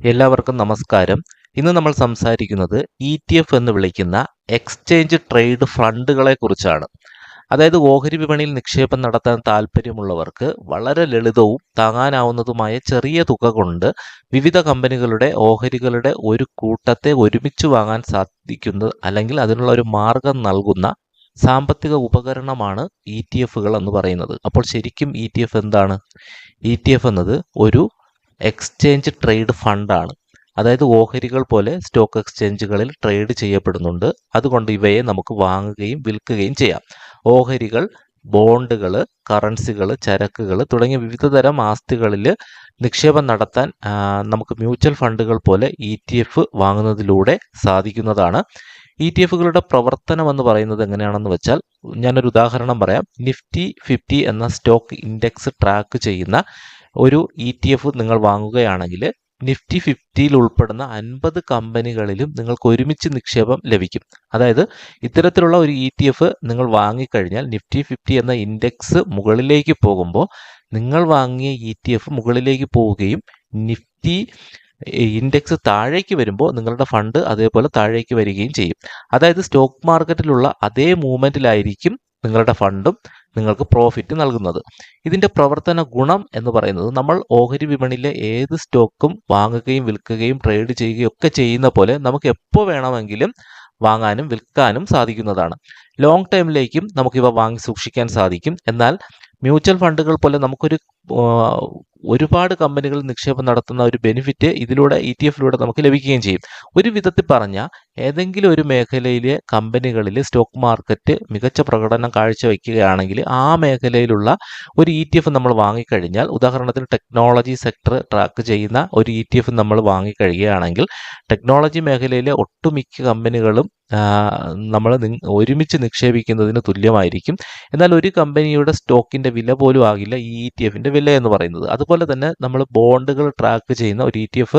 എല്ലാവർക്കും നമസ്കാരം. ഇന്ന് നമ്മൾ സംസാരിക്കുന്നത് ETF എന്ന് വിളിക്കുന്ന എക്സ്ചേഞ്ച് ട്രേഡ് ഫണ്ടുകളെ കുറിച്ചാണ്. അതായത് ഓഹരി വിപണിയിൽ നിക്ഷേപം നടത്താൻ താല്പര്യമുള്ളവർക്ക് വളരെ ലളിതവും താങ്ങാനാവുന്നതുമായ ചെറിയ തുക കൊണ്ട് വിവിധ കമ്പനികളുടെ ഓഹരികളുടെ ഒരു കൂട്ടത്തെ ഒരുമിച്ച് വാങ്ങാൻ സാധിക്കുന്ന അല്ലെങ്കിൽ അതിനുള്ള ഒരു മാർഗം നൽകുന്ന സാമ്പത്തിക ഉപകരണമാണ് ETF എന്ന് പറയുന്നത്. അപ്പോൾ ശരിക്കും ETF എന്താണ്? ETF എന്നത് ഒരു എക്സ്ചേഞ്ച് ട്രേഡ് ഫണ്ടാണ്. അതായത് ഓഹരികൾ പോലെ സ്റ്റോക്ക് എക്സ്ചേഞ്ചുകളിൽ ട്രേഡ് ചെയ്യപ്പെടുന്നുണ്ട്. അതുകൊണ്ട് ഇവയെ നമുക്ക് വാങ്ങുകയും വിൽക്കുകയും ചെയ്യാം. ഓഹരികൾ, ബോണ്ടുകൾ, കറൻസികൾ, ചരക്കുകൾ തുടങ്ങിയ വിവിധ തരം ആസ്തികളിൽ നിക്ഷേപം നടത്താൻ നമുക്ക് മ്യൂച്വൽ ഫണ്ടുകൾ പോലെ ETF വാങ്ങുന്നതിലൂടെ സാധിക്കുന്നതാണ്. ETF-കളുടെ പ്രവർത്തനം എന്ന് പറയുന്നത് എങ്ങനെയാണെന്ന് വെച്ചാൽ, ഞാനൊരു ഉദാഹരണം പറയാം. നിഫ്റ്റി 50 എന്ന സ്റ്റോക്ക് ഇൻഡെക്സ് ട്രാക്ക് ചെയ്യുന്ന ഒരു ETF നിങ്ങൾ വാങ്ങുകയാണെങ്കിൽ നിഫ്റ്റി 50യിൽ ഉൾപ്പെടുന്ന 50 കമ്പനികളിലും നിങ്ങൾക്ക് ഒരുമിച്ച് നിക്ഷേപം ലഭിക്കും. അതായത് ഇത്തരത്തിലുള്ള ഒരു ETF നിങ്ങൾ വാങ്ങിക്കഴിഞ്ഞാൽ നിഫ്റ്റി 50 എന്ന ഇൻഡെക്സ് മുകളിലേക്ക് പോകുമ്പോൾ നിങ്ങൾ വാങ്ങിയ ETF മുകളിലേക്ക് പോവുകയും നിഫ്റ്റി ഇൻഡെക്സ് താഴേക്ക് വരുമ്പോൾ നിങ്ങളുടെ ഫണ്ട് അതേപോലെ താഴേക്ക് വരികയും ചെയ്യും. അതായത് സ്റ്റോക്ക് മാർക്കറ്റിലുള്ള അതേ മൂവ്മെൻറ്റിലായിരിക്കും നിങ്ങളുടെ ഫണ്ടും നിങ്ങൾക്ക് പ്രോഫിറ്റ് നൽകുന്നത്. ഇതിൻ്റെ പ്രവർത്തന ഗുണം എന്ന് പറയുന്നത്, നമ്മൾ ഓഹരി വിപണിയിലെ ഏത് സ്റ്റോക്കും വാങ്ങുകയും വിൽക്കുകയും ട്രേഡ് ചെയ്യുകയും ഒക്കെ ചെയ്യുന്ന പോലെ നമുക്ക് എപ്പോൾ വേണമെങ്കിലും വാങ്ങാനും വിൽക്കാനും സാധിക്കുന്നതാണ്. ലോങ് ടൈമിലേക്കും നമുക്കിവ വാങ്ങി സൂക്ഷിക്കാൻ സാധിക്കും. എന്നാൽ മ്യൂച്വൽ ഫണ്ടുകൾ പോലെ നമുക്കൊരു ഒരുപാട് കമ്പനികൾ നിക്ഷേപം നടത്തുന്ന ഒരു ബെനിഫിറ്റ് ഇതിലൂടെ ETF-ലൂടെ നമുക്ക് ലഭിക്കുകയും ചെയ്യും. ഒരു വിധത്തിൽ പറഞ്ഞാൽ, ഏതെങ്കിലും ഒരു മേഖലയിലെ കമ്പനികളിൽ സ്റ്റോക്ക് മാർക്കറ്റ് മികച്ച പ്രകടനം കാഴ്ചവെക്കുകയാണെങ്കിൽ ആ മേഖലയിലുള്ള ഒരു ETF നമ്മൾ വാങ്ങിക്കഴിഞ്ഞാൽ, ഉദാഹരണത്തിന് ടെക്നോളജി സെക്ടർ ട്രാക്ക് ചെയ്യുന്ന ഒരു ETF നമ്മൾ വാങ്ങിക്കഴിയുകയാണെങ്കിൽ ടെക്നോളജി മേഖലയിലെ ഒട്ടുമിക്ക കമ്പനികളും നമ്മൾ ഒരുമിച്ച് നിക്ഷേപിക്കുന്നതിന് തുല്യമായിരിക്കും. എന്നാൽ ഒരു കമ്പനിയുടെ സ്റ്റോക്കിൻ്റെ വില പോലും ആകില്ല ഈ ETF-ൻ്റെ വില എന്ന് പറയുന്നത്. അതുപോലെ തന്നെ നമ്മൾ ബോണ്ടുകൾ ട്രാക്ക് ചെയ്യുന്ന ഒരു ETF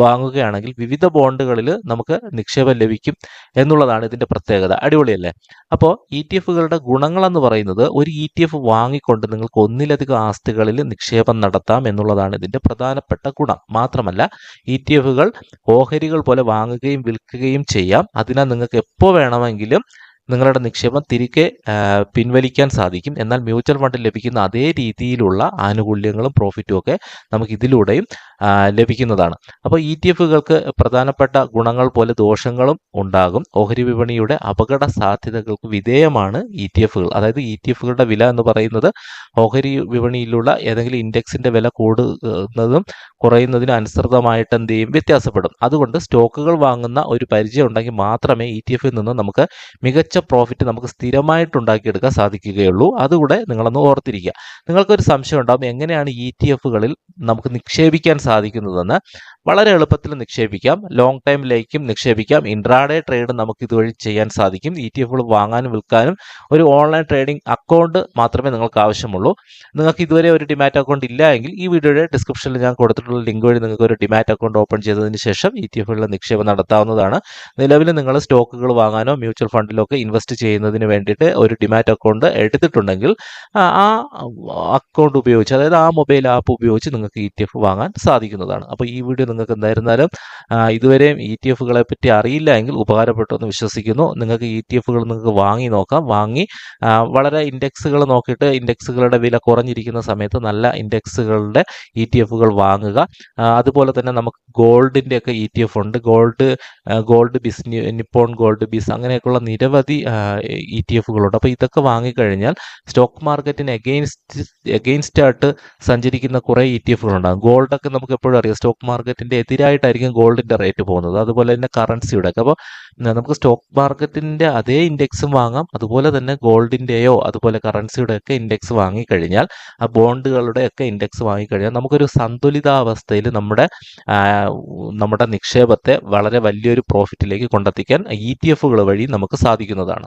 വാങ്ങുകയാണെങ്കിൽ വിവിധ ബോണ്ടുകളിൽ നമുക്ക് നിക്ഷേപം ലഭിക്കും എന്നുള്ളതാണ് ഇതിൻ്റെ പ്രത്യേകത. അടിപൊളിയല്ലേ? അപ്പോൾ ETF-കളുടെ ഗുണങ്ങളെന്ന് പറയുന്നത്, ഒരു ETF വാങ്ങിക്കൊണ്ട് നിങ്ങൾക്ക് ഒന്നിലധികം ആസ്തികളിൽ നിക്ഷേപം നടത്താം എന്നുള്ളതാണ് ഇതിൻ്റെ പ്രധാനപ്പെട്ട ഗുണം. മാത്രമല്ല ETF-കൾ ഓഹരികൾ പോലെ വാങ്ങുകയും വിൽക്കുകയും ചെയ്യാം. അതിനാൽ നിങ്ങൾക്ക് എപ്പോൾ വേണമെങ്കിലും നിങ്ങളുടെ നിക്ഷേപം തിരികെ പിൻവലിക്കാൻ സാധിക്കും. എന്നാൽ മ്യൂച്വൽ ഫണ്ടിൽ ലഭിക്കുന്ന അതേ രീതിയിലുള്ള ആനുകൂല്യങ്ങളും പ്രോഫിറ്റും ഒക്കെ നമുക്ക് ഇതിലൂടെയും ലഭിക്കുന്നതാണ്. അപ്പോൾ ETF-കൾക്ക് പ്രധാനപ്പെട്ട ഗുണങ്ങൾ പോലെ ദോഷങ്ങളും ഉണ്ടാകും. ഓഹരി വിപണിയുടെ അപകട സാധ്യതകൾക്ക് വിധേയമാണ് ETF-കൾ. അതായത് ETF-കളുടെ വില എന്ന് പറയുന്നത് ഓഹരി വിപണിയിലുള്ള ഏതെങ്കിലും ഇൻഡെക്സിൻ്റെ വില കൂടുന്നതും കുറയുന്നതിനും അനുസൃതമായിട്ട് എന്ത് ചെയ്യും, വ്യത്യാസപ്പെടും. അതുകൊണ്ട് സ്റ്റോക്കുകൾ വാങ്ങുന്ന ഒരു പരിചയം ഉണ്ടെങ്കിൽ മാത്രമേ ETF-ൽ നിന്ന് നമുക്ക് മികച്ച പ്രോഫിറ്റ് നമുക്ക് സ്ഥിരമായിട്ട് ഉണ്ടാക്കിയെടുക്കാൻ സാധിക്കുകയുള്ളൂ. അതുകൂടെ നിങ്ങളൊന്ന് ഓർത്തിരിക്കുക. നിങ്ങൾക്കൊരു സംശയം ഉണ്ടാകും, എങ്ങനെയാണ് ETF-കളിൽ നമുക്ക് നിക്ഷേപിക്കാൻ സാധിക്കുന്നതെന്ന്. വളരെ എളുപ്പത്തിൽ നിക്ഷേപിക്കാം. ലോങ് ടൈമിലേക്കും നിക്ഷേപിക്കാം. ഇൻട്രാഡേ ട്രേഡ് നമുക്ക് ഇതുവഴി ചെയ്യാൻ സാധിക്കും. ETF-കൾ വാങ്ങാനും വിൽക്കാനും ഒരു ഓൺലൈൻ ട്രേഡിംഗ് അക്കൗണ്ട് മാത്രമേ നിങ്ങൾക്ക് ആവശ്യമുള്ളൂ. നിങ്ങൾക്ക് ഇതുവരെ ഒരു ഡിമാറ്റ് അക്കൗണ്ട് ഇല്ല എങ്കിൽ ഈ വീഡിയോയുടെ ഡിസ്ക്രിപ്ഷനിൽ ഞാൻ കൊടുത്തിട്ടുള്ള ലിങ്ക് വഴി നിങ്ങൾക്ക് ഒരു ഡിമാറ്റ് അക്കൗണ്ട് ഓപ്പൺ ചെയ്തതിന് ശേഷം ETF-കളിൽ നിക്ഷേപം നടത്താവുന്നതാണ്. നിലവിൽ നിങ്ങൾ സ്റ്റോക്കുകൾ വാങ്ങാനോ മ്യൂച്വൽ ഫണ്ടിലോ ഒക്കെ ഇൻവെസ്റ്റ് ചെയ്യുന്നതിന് വേണ്ടിയിട്ട് ഒരു ഡിമാറ്റ് അക്കൗണ്ട് എടുത്തിട്ടുണ്ടെങ്കിൽ ആ അക്കൗണ്ട് ഉപയോഗിച്ച്, അതായത് ആ മൊബൈൽ ആപ്പ് ഉപയോഗിച്ച് നിങ്ങൾക്ക് ETF വാങ്ങാൻ സാധിക്കുന്നതാണ്. അപ്പോൾ ഈ വീഡിയോ നിങ്ങൾക്ക് എന്തായിരുന്നാലും ഇതുവരെയും ETF-കളെ പറ്റി അറിയില്ല എങ്കിൽ ഉപകാരപ്പെട്ടു എന്ന് വിശ്വസിക്കുന്നു. നിങ്ങൾക്ക് ETF-കൾ നിങ്ങൾക്ക് വാങ്ങി നോക്കാം. വാങ്ങി വളരെ ഇൻഡെക്സുകൾ നോക്കിയിട്ട് ഇൻഡെക്സുകളുടെ വില കുറഞ്ഞിരിക്കുന്ന സമയത്ത് നല്ല ഇൻഡെക്സുകളുടെ ETF-കൾ വാങ്ങുക. അതുപോലെ തന്നെ നമുക്ക് ഗോൾഡിൻ്റെയൊക്കെ ETF ഉണ്ട്. ഗോൾഡ് ബിസ്, നിപ്പോൺ ഗോൾഡ് ബിസ്, അങ്ങനെയൊക്കെയുള്ള നിരവധി ETF-കളുണ്ട്. അപ്പോൾ ഇതൊക്കെ വാങ്ങിക്കഴിഞ്ഞാൽ സ്റ്റോക്ക് മാർക്കറ്റിന് എഗെയിൻസ്റ്റ് ആയിട്ട് സഞ്ചരിക്കുന്ന കുറേ ETF-കളുണ്ടാകും. ഗോൾഡൊക്കെ നമുക്ക് എപ്പോഴും അറിയാം, സ്റ്റോക്ക് മാർക്കറ്റിൻ്റെ എതിരായിട്ടായിരിക്കും ഗോൾഡിൻ്റെ റേറ്റ് പോകുന്നത്. അതുപോലെ തന്നെ കറൻസിയുടെ ഒക്കെ. അപ്പോൾ നമുക്ക് സ്റ്റോക്ക് മാർക്കറ്റിൻ്റെ അതേ ഇൻഡെക്സും വാങ്ങാം. അതുപോലെ തന്നെ ഗോൾഡിൻ്റെയോ അതുപോലെ കറൻസിയുടെ ഒക്കെ ഇൻഡെക്സ് വാങ്ങിക്കഴിഞ്ഞാൽ, ആ ബോണ്ടുകളുടെ ഒക്കെ ഇൻഡെക്സ് വാങ്ങിക്കഴിഞ്ഞാൽ നമുക്കൊരു സന്തുലിതാവസ്ഥയിൽ നമ്മുടെ നിക്ഷേപത്തെ വളരെ വലിയൊരു പ്രോഫിറ്റിലേക്ക് കൊണ്ടെത്തിക്കാൻ ETF-കൾ വഴി നമുക്ക് സാധിക്കുന്നതാണ്.